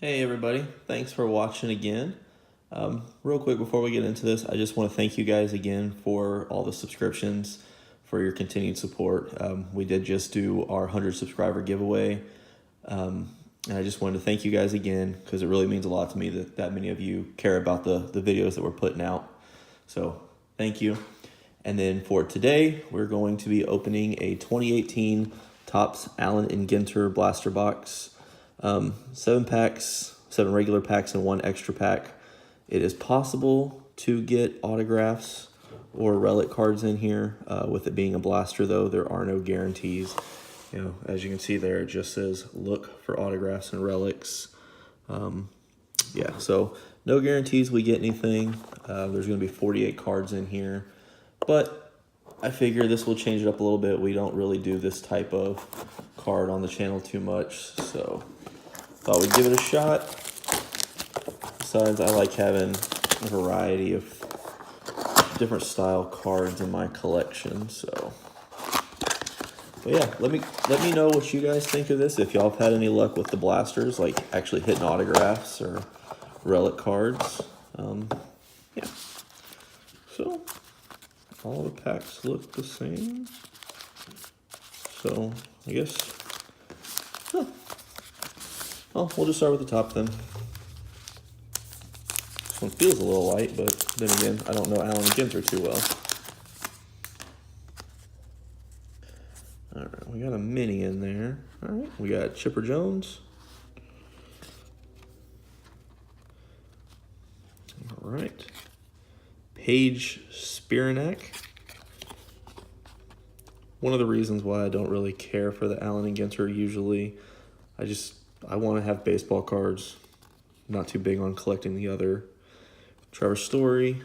Hey everybody, thanks for watching again. Real quick before we get into this, I just want to thank you guys again for all the subscriptions, for your continued support. We did just do our 100 subscriber giveaway, and I just wanted to thank you guys again because it really means a lot to me that many of you care about the videos that we're putting out. So thank you. And then for today, we're going to be opening a 2018 Topps Allen and Ginter blaster box. 7 packs, 7 regular packs, and 1 extra pack. It is possible to get autographs or relic cards in here. With it being a blaster, though, there are no guarantees. As you can see there, it just says look for autographs and relics. Yeah, so no guarantees we get anything. There's going to be 48 cards in here, but I figure this will change it up a little bit. We don't really do this type of card on the channel too much, so thought we'd give it a shot. Besides, I like having a variety of different style cards in my collection, so. But yeah, let me know what you guys think of this. If y'all have had any luck with the blasters, like actually hitting autographs or relic cards. Yeah. So all the packs look the same. So I guess. Huh. Well, we'll just start with the top then. This one feels a little light, but then again, I don't know Allen and Ginter too well. All right, we got a mini in there. All right, we got Chipper Jones. All right, Paige Spiranak. One of the reasons why I don't really care for the Allen and Ginter usually, I want to have baseball cards. Not too big on collecting the other. Trevor Story,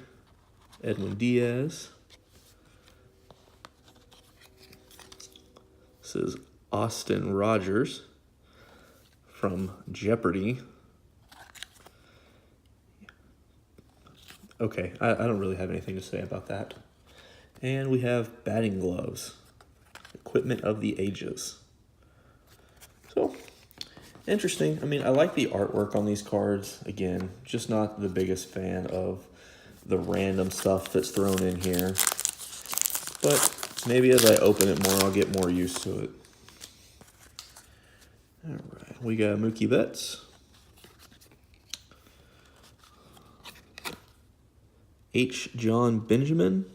Edwin Diaz. This is Austin Rogers from Jeopardy. Okay, I don't really have anything to say about that. And we have batting gloves. Equipment of the Ages. So, interesting. I mean, I like the artwork on these cards. Again, just not the biggest fan of the random stuff that's thrown in here. But maybe as I open it more, I'll get more used to it. All right, we got Mookie Betts. H. John Benjamin.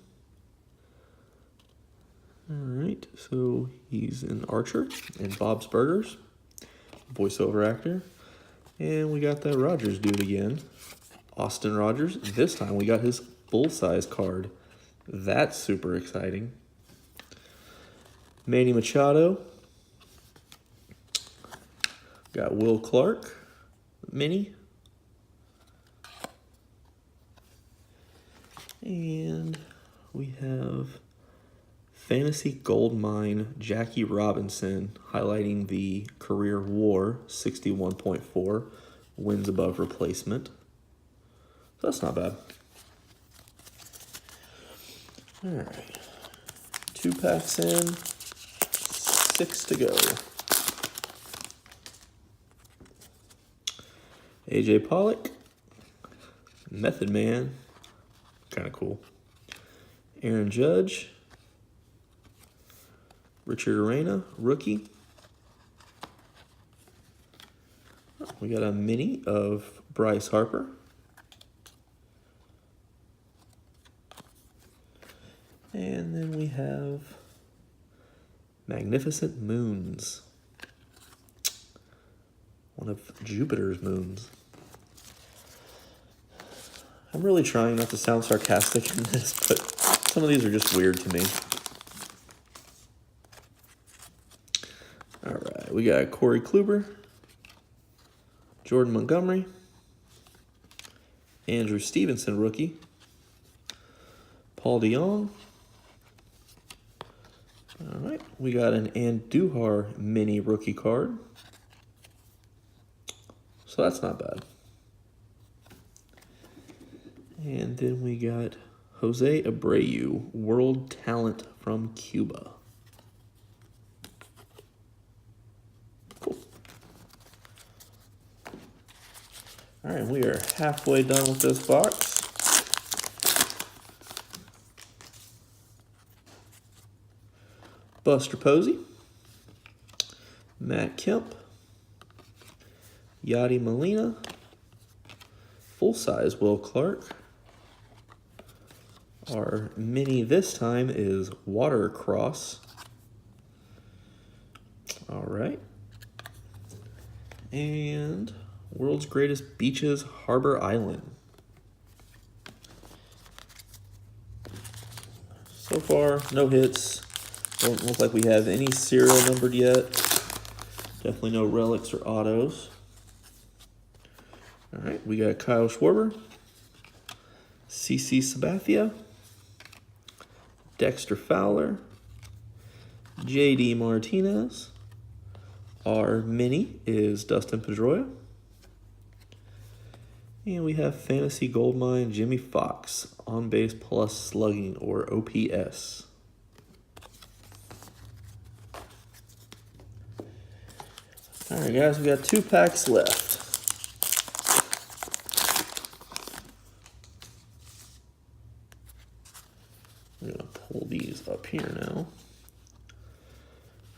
All right, so he's an Archer and Bob's Burgers, voiceover actor. And we got that Rogers dude again, Austin Rogers. This time we got his full-size card. That's super exciting. Manny Machado. Got Will Clark, mini. And we have Fantasy Gold Mine Jackie Robinson, highlighting the career WAR 61.4, wins above replacement. So that's not bad. All right, 2 packs in, 6 to go. AJ Pollock, Method Man, kind of cool. Aaron Judge, Richard Arena, rookie. We got a mini of Bryce Harper. And then we have Magnificent Moons. One of Jupiter's moons. I'm really trying not to sound sarcastic in this, but some of these are just weird to me. All right, we got Corey Kluber, Jordan Montgomery, Andrew Stevenson, rookie, Paul DeYoung. All right, we got an Andujar mini rookie card. So that's not bad. And then we got Jose Abreu, World Talent from Cuba. Cool. All right, we are halfway done with this box. Buster Posey, Matt Kemp, Yadi Molina, full-size Will Clark. Our mini this time is Watercross. All right. And World's Greatest Beaches, Harbor Island. So far, no hits. Don't look like we have any serial numbered yet. Definitely no relics or autos. All right, we got Kyle Schwarber, CC Sabathia, Dexter Fowler, JD Martinez. Our mini is Dustin Pedroia. And we have Fantasy Goldmine Jimmy Fox, on base plus slugging or OPS. All right, guys, we got 2 packs left. I'm gonna pull these up here now.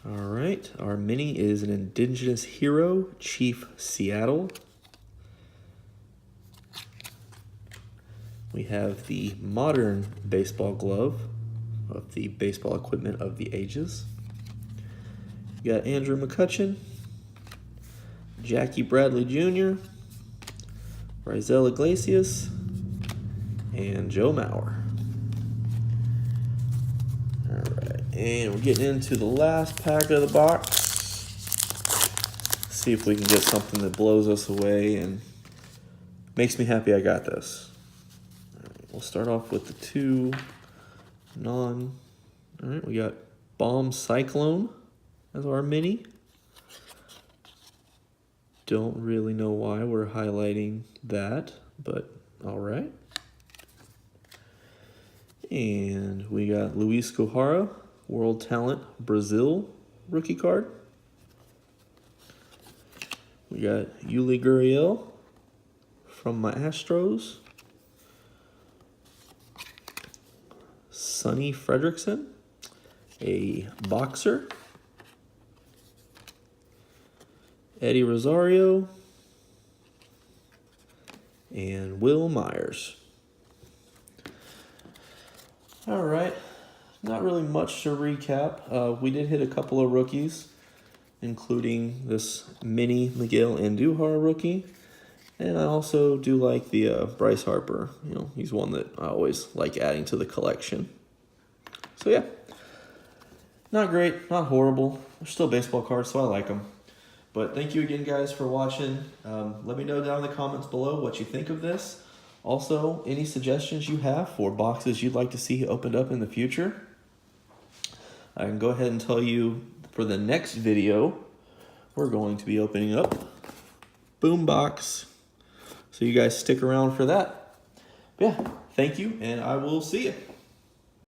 All right, our mini is an Indigenous Hero, Chief Seattle. We have the modern baseball glove of the baseball equipment of the ages. We got Andrew McCutchen, Jackie Bradley Jr., Raisel Iglesias, and Joe Mauer. All right, and we're getting into the last pack of the box. See if we can get something that blows us away and makes me happy I got this. All right, we'll start off with the 2 All right, we got Bomb Cyclone as our mini. Don't really know why we're highlighting that, but all right. And we got Luis Gohara, World Talent Brazil rookie card. We got Yuli Gurriel from my Astros. Sonny Fredrickson, a boxer. Eddie Rosario, and Will Myers. All right, not really much to recap. We did hit a couple of rookies, including this mini Miguel Andujar rookie. And I also do like the Bryce Harper. You know, he's one that I always like adding to the collection. So yeah, not great, not horrible. They're still baseball cards, so I like them. But thank you again, guys, for watching. Let me know down in the comments below what you think of this. Also, any suggestions you have for boxes you'd like to see opened up in the future. I can go ahead and tell you for the next video, we're going to be opening up Boombox. So you guys stick around for that. But yeah, thank you, and I will see you.